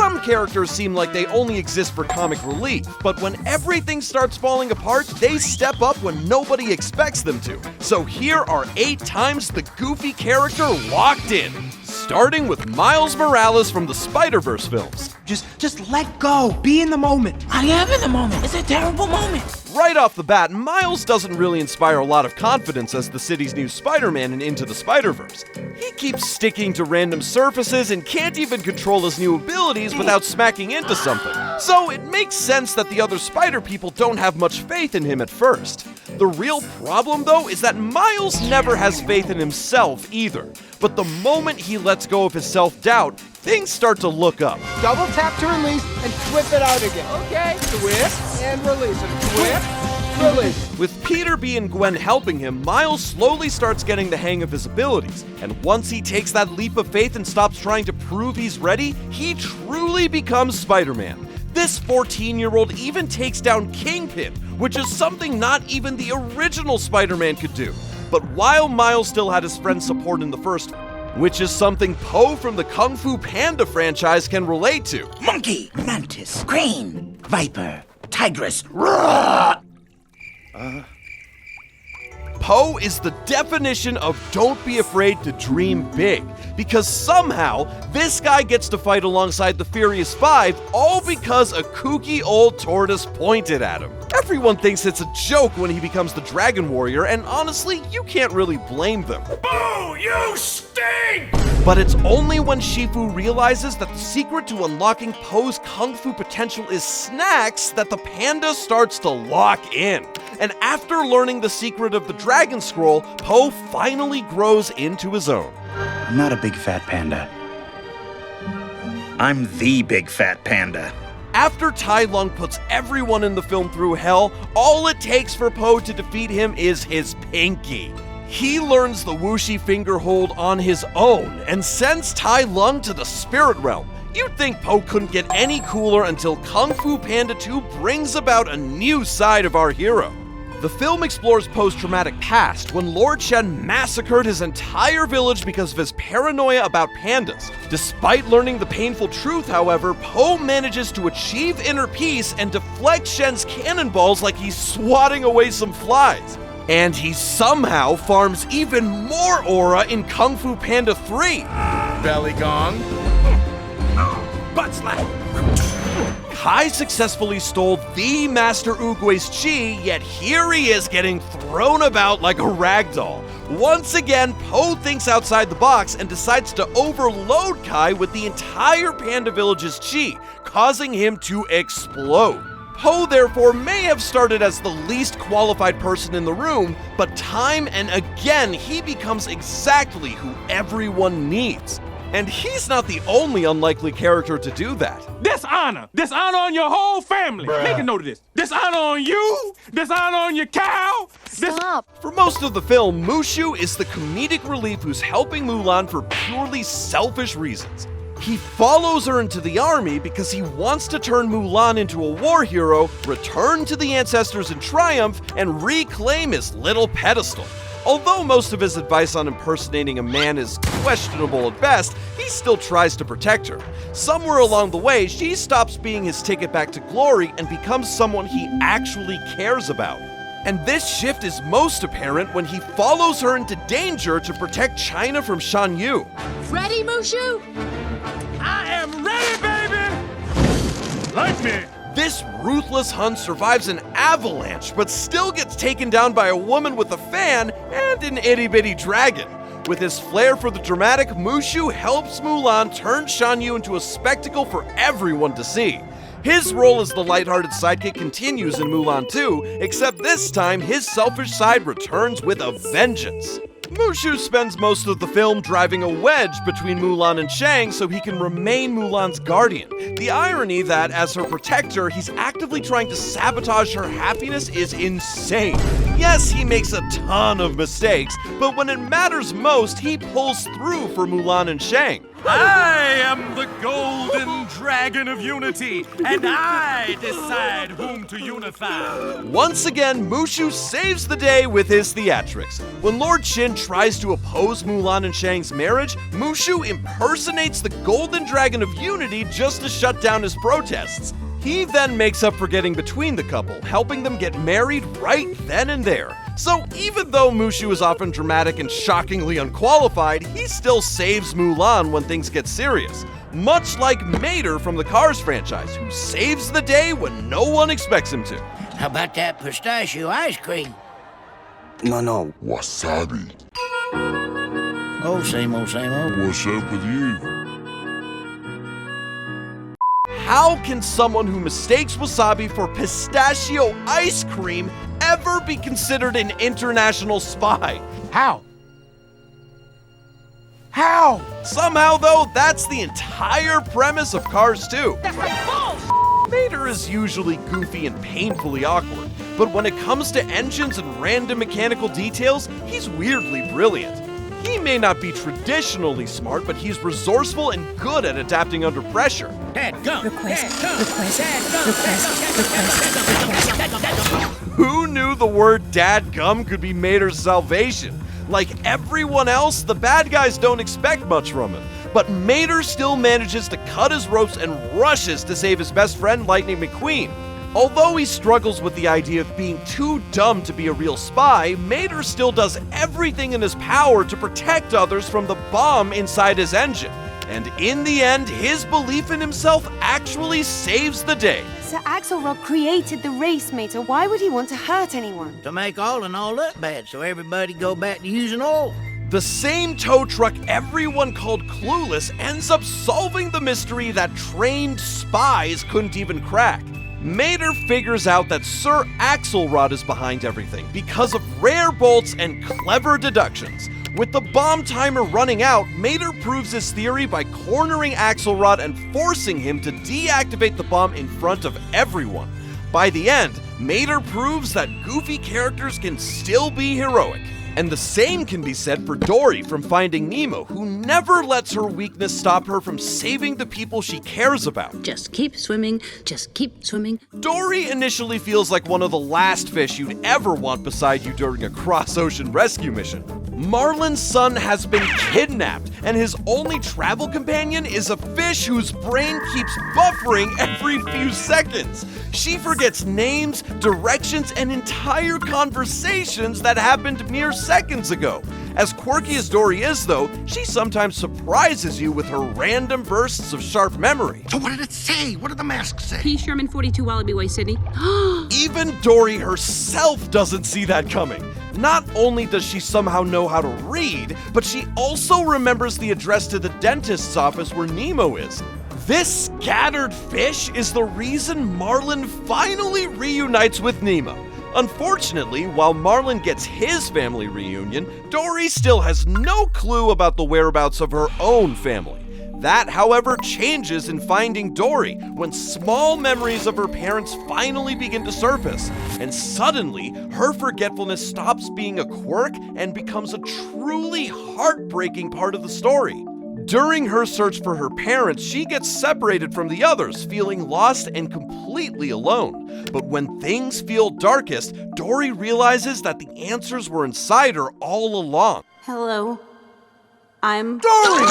Some characters seem like they only exist for comic relief, but when everything starts falling apart, they step up when nobody expects them to. So here are 8 times the goofy character locked in, starting with Miles Morales from the Spider-Verse films. Just let go. Be in the moment. I am in the moment. It's a terrible moment. Right off the bat, Miles doesn't really inspire a lot of confidence as the city's new Spider-Man in Into the Spider-Verse. He keeps sticking to random surfaces and can't even control his new abilities without smacking into something. So it makes sense that the other Spider people don't have much faith in him at first. The real problem, though, is that Miles never has faith in himself either. But the moment he lets go of his self-doubt, things start to look up. Double tap to release and twist it out again. Okay. Twist and release it. Twist, release. With Peter B and Gwen helping him, Miles slowly starts getting the hang of his abilities. And once he takes that leap of faith and stops trying to prove he's ready, he truly becomes Spider-Man. This 14-year-old even takes down Kingpin, which is something not even the original Spider-Man could do. But while Miles still had his friend's support in the first, which is something Po from the Kung Fu Panda franchise can relate to. Monkey, mantis, crane, viper, tigress, roar! Po is the definition of don't be afraid to dream big, because somehow this guy gets to fight alongside the Furious Five all because a kooky old tortoise pointed at him. Everyone thinks it's a joke when he becomes the Dragon Warrior, and honestly, you can't really blame them. Boo! You stink! But it's only when Shifu realizes that the secret to unlocking Po's kung fu potential is snacks that the panda starts to lock in. And after learning the secret of the Dragon Scroll, Po finally grows into his own. I'm not a big fat panda. I'm the big fat panda. After Tai Lung puts everyone in the film through hell, all it takes for Po to defeat him is his pinky. He learns the Wuxi finger hold on his own and sends Tai Lung to the spirit realm. You'd think Po couldn't get any cooler until Kung Fu Panda 2 brings about a new side of our hero. The film explores Po's traumatic past when Lord Shen massacred his entire village because of his paranoia about pandas. Despite learning the painful truth, however, Po manages to achieve inner peace and deflect Shen's cannonballs like he's swatting away some flies. And he somehow farms even more aura in Kung Fu Panda 3. Belly gong. Butt slap. Kai successfully stole the Master Oogway's chi, yet here he is getting thrown about like a ragdoll. Once again, Po thinks outside the box and decides to overload Kai with the entire Panda Village's chi, causing him to explode. Po therefore may have started as the least qualified person in the room, but time and again he becomes exactly who everyone needs. And he's not the only unlikely character to do that. Dishonor on your whole family. Bruh. Make a note of this. Dishonor on you, dishonor on your cow. Stop. For most of the film, Mushu is the comedic relief who's helping Mulan for purely selfish reasons. He follows her into the army because he wants to turn Mulan into a war hero, return to the ancestors in triumph, and reclaim his little pedestal. Although most of his advice on impersonating a man is questionable at best, he still tries to protect her. Somewhere along the way, she stops being his ticket back to glory and becomes someone he actually cares about. And this shift is most apparent when he follows her into danger to protect China from Shan Yu. Ready, Mushu? I am ready, baby! Like me! This ruthless Hun survives an avalanche, but still gets taken down by a woman with a fan and an itty-bitty dragon. With his flair for the dramatic, Mushu helps Mulan turn Shan Yu into a spectacle for everyone to see. His role as the lighthearted sidekick continues in Mulan 2, except this time his selfish side returns with a vengeance. Mushu spends most of the film driving a wedge between Mulan and Shang so he can remain Mulan's guardian. The irony that, as her protector, he's actively trying to sabotage her happiness is insane. Yes, he makes a ton of mistakes, but when it matters most, he pulls through for Mulan and Shang. I am the Golden Dragon of Unity, and I decide whom to unify. Once again, Mushu saves the day with his theatrics. When Lord Shin tries to oppose Mulan and Shang's marriage, Mushu impersonates the Golden Dragon of Unity just to shut down his protests. He then makes up for getting between the couple, helping them get married right then and there. So even though Mushu is often dramatic and shockingly unqualified, he still saves Mulan when things get serious. Much like Mater from the Cars franchise, who saves the day when no one expects him to. How about that pistachio ice cream? No. Wasabi. Oh, same old, same old. What's up with you? How can someone who mistakes wasabi for pistachio ice cream ever be considered an international spy? How? Somehow, though, that's the entire premise of Cars 2. That's like bullshit! Mater is usually goofy and painfully awkward, but when it comes to engines and random mechanical details, he's weirdly brilliant. He may not be traditionally smart, but he's resourceful and good at adapting under pressure. Who knew the word dadgum could be Mater's salvation? Like everyone else, the bad guys don't expect much from him. But Mater still manages to cut his ropes and rushes to save his best friend, Lightning McQueen. Although he struggles with the idea of being too dumb to be a real spy, Mater still does everything in his power to protect others from the bomb inside his engine. And in the end, his belief in himself actually saves the day. Sir Axelrod created the race, Mater. Why would he want to hurt anyone? To make all in all look bad, so everybody go back to using oil. The same tow truck everyone called clueless ends up solving the mystery that trained spies couldn't even crack. Mater figures out that Sir Axelrod is behind everything because of rare bolts and clever deductions. With the bomb timer running out, Mater proves his theory by cornering Axelrod and forcing him to deactivate the bomb in front of everyone. By the end, Mater proves that goofy characters can still be heroic. And the same can be said for Dory from Finding Nemo, who never lets her weakness stop her from saving the people she cares about. Just keep swimming. Just keep swimming. Dory initially feels like one of the last fish you'd ever want beside you during a cross-ocean rescue mission. Marlin's son has been kidnapped, and his only travel companion is a fish whose brain keeps buffering every few seconds. She forgets names, directions, and entire conversations that happened mere seconds ago. As quirky as Dory is, though, she sometimes surprises you with her random bursts of sharp memory. So what did it say? What did the mask say? P. Sherman 42 Wallaby Way, Sydney. Even Dory herself doesn't see that coming. Not only does she somehow know how to read, but she also remembers the address to the dentist's office where Nemo is. This scattered fish is the reason Marlin finally reunites with Nemo. Unfortunately, while Marlin gets his family reunion, Dory still has no clue about the whereabouts of her own family. That, however, changes in Finding Dory when small memories of her parents finally begin to surface, and suddenly her forgetfulness stops being a quirk and becomes a truly heartbreaking part of the story. During her search for her parents, she gets separated from the others, feeling lost and completely alone. But when things feel darkest, Dory realizes that the answers were inside her all along. Hello. I'm Dory!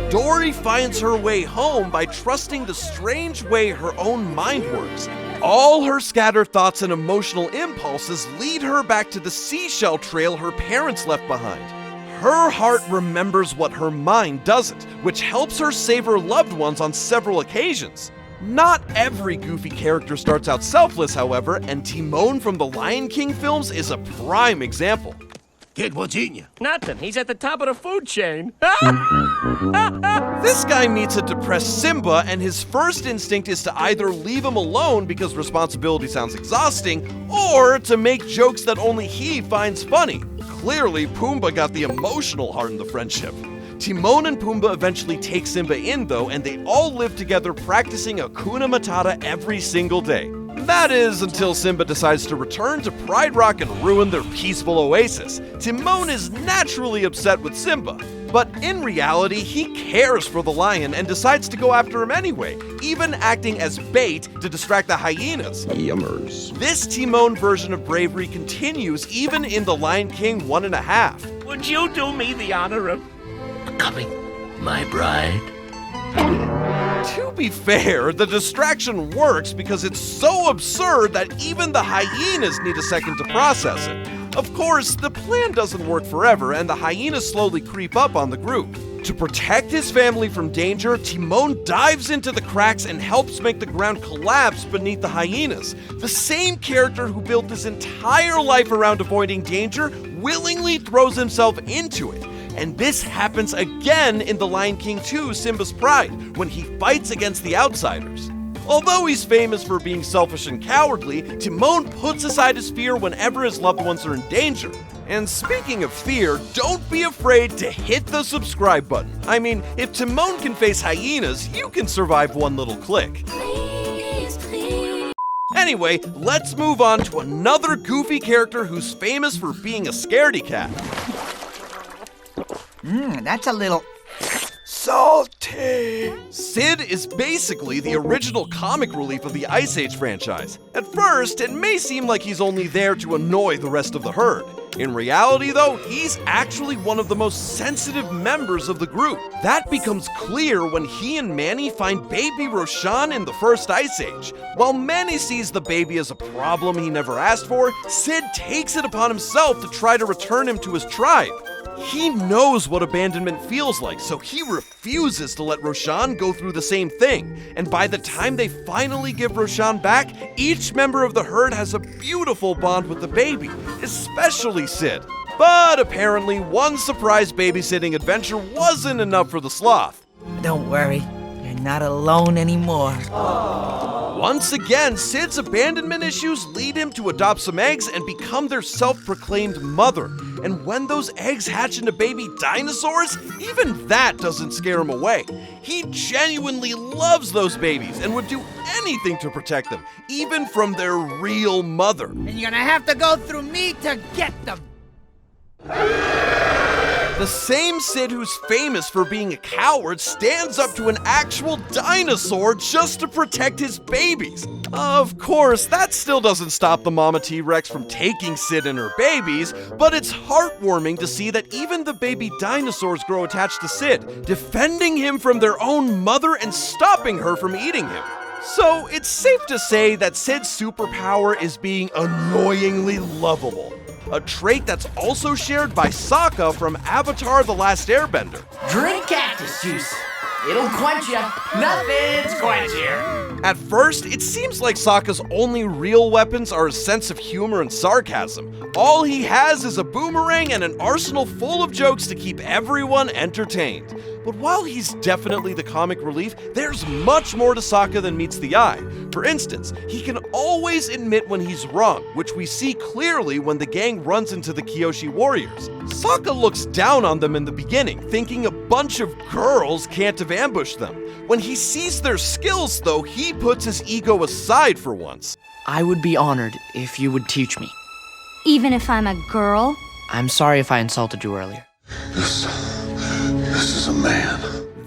Dory finds her way home by trusting the strange way her own mind works. All her scattered thoughts and emotional impulses lead her back to the seashell trail her parents left behind. Her heart remembers what her mind doesn't, which helps her save her loved ones on several occasions. Not every goofy character starts out selfless, however, and Timon from the Lion King films is a prime example. Kid, what's eating you? Nothing. He's at the top of the food chain. This guy meets a depressed Simba, and his first instinct is to either leave him alone because responsibility sounds exhausting, or to make jokes that only he finds funny. Clearly, Pumbaa got the emotional heart in the friendship. Timon and Pumbaa eventually take Simba in, though, and they all live together practicing Hakuna Matata every single day. That is until Simba decides to return to Pride Rock and ruin their peaceful oasis. Timon is naturally upset with Simba, but in reality, he cares for the lion and decides to go after him anyway, even acting as bait to distract the hyenas. Yummers. This Timon version of bravery continues even in The Lion King 1.5. Would you do me the honor of becoming my bride? To be fair, the distraction works because it's so absurd that even the hyenas need a second to process it. Of course, the plan doesn't work forever, and the hyenas slowly creep up on the group. To protect his family from danger, Timon dives into the cracks and helps make the ground collapse beneath the hyenas. The same character who built his entire life around avoiding danger willingly throws himself into it. And this happens again in The Lion King 2, Simba's Pride, when he fights against the outsiders. Although he's famous for being selfish and cowardly, Timon puts aside his fear whenever his loved ones are in danger. And speaking of fear, don't be afraid to hit the subscribe button. I mean, if Timon can face hyenas, you can survive one little click. Anyway, let's move on to another goofy character who's famous for being a scaredy cat. That's a little... salty. Sid is basically the original comic relief of the Ice Age franchise. At first, it may seem like he's only there to annoy the rest of the herd. In reality, though, he's actually one of the most sensitive members of the group. That becomes clear when he and Manny find baby Roshan in the first Ice Age. While Manny sees the baby as a problem he never asked for, Sid takes it upon himself to try to return him to his tribe. He knows what abandonment feels like, so he refuses to let Roshan go through the same thing. And by the time they finally give Roshan back, each member of the herd has a beautiful bond with the baby, especially Sid. But apparently, one surprise babysitting adventure wasn't enough for the sloth. Don't worry, you're not alone anymore. Once again, Sid's abandonment issues lead him to adopt some eggs and become their self-proclaimed mother. And when those eggs hatch into baby dinosaurs, even that doesn't scare him away. He genuinely loves those babies and would do anything to protect them, even from their real mother. And you're gonna have to go through me to get them. The same Sid who's famous for being a coward stands up to an actual dinosaur just to protect his babies. Of course, that still doesn't stop the mama T-Rex from taking Sid and her babies, but it's heartwarming to see that even the baby dinosaurs grow attached to Sid, defending him from their own mother and stopping her from eating him. So it's safe to say that Sid's superpower is being annoyingly lovable. A trait that's also shared by Sokka from Avatar: The Last Airbender. Drink cactus juice. It'll quench you. Nothing's quenchier. At first, it seems like Sokka's only real weapons are his sense of humor and sarcasm. All he has is a boomerang and an arsenal full of jokes to keep everyone entertained. But while he's definitely the comic relief, there's much more to Sokka than meets the eye. For instance, he can always admit when he's wrong, which we see clearly when the gang runs into the Kyoshi warriors. Sokka looks down on them in the beginning, thinking a bunch of girls can't have ambushed them. When he sees their skills, though, he puts his ego aside for once. I would be honored if you would teach me. Even if I'm a girl? I'm sorry if I insulted you earlier. This is a man.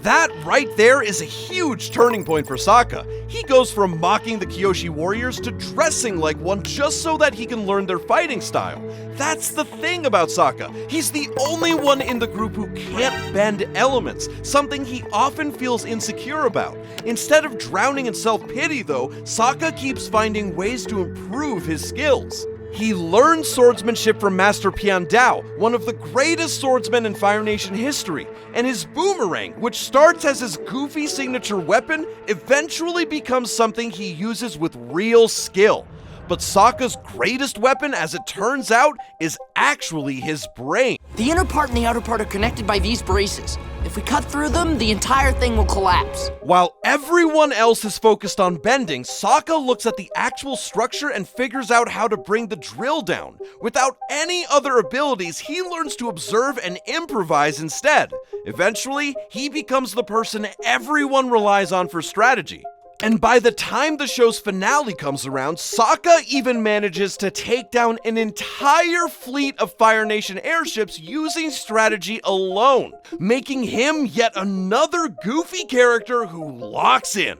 That right there is a huge turning point for Sokka. He goes from mocking the Kyoshi warriors to dressing like one just so that he can learn their fighting style. That's the thing about Sokka. He's the only one in the group who can't bend elements, something he often feels insecure about. Instead of drowning in self-pity though, Sokka keeps finding ways to improve his skills. He learned swordsmanship from Master Piandao, one of the greatest swordsmen in Fire Nation history, and his boomerang, which starts as his goofy signature weapon, eventually becomes something he uses with real skill. But Sokka's greatest weapon, as it turns out, is actually his brain. The inner part and the outer part are connected by these braces. If we cut through them, the entire thing will collapse. While everyone else is focused on bending, Sokka looks at the actual structure and figures out how to bring the drill down. Without any other abilities, he learns to observe and improvise instead. Eventually, he becomes the person everyone relies on for strategy. And by the time the show's finale comes around, Sokka even manages to take down an entire fleet of Fire Nation airships using strategy alone, making him yet another goofy character who locks in.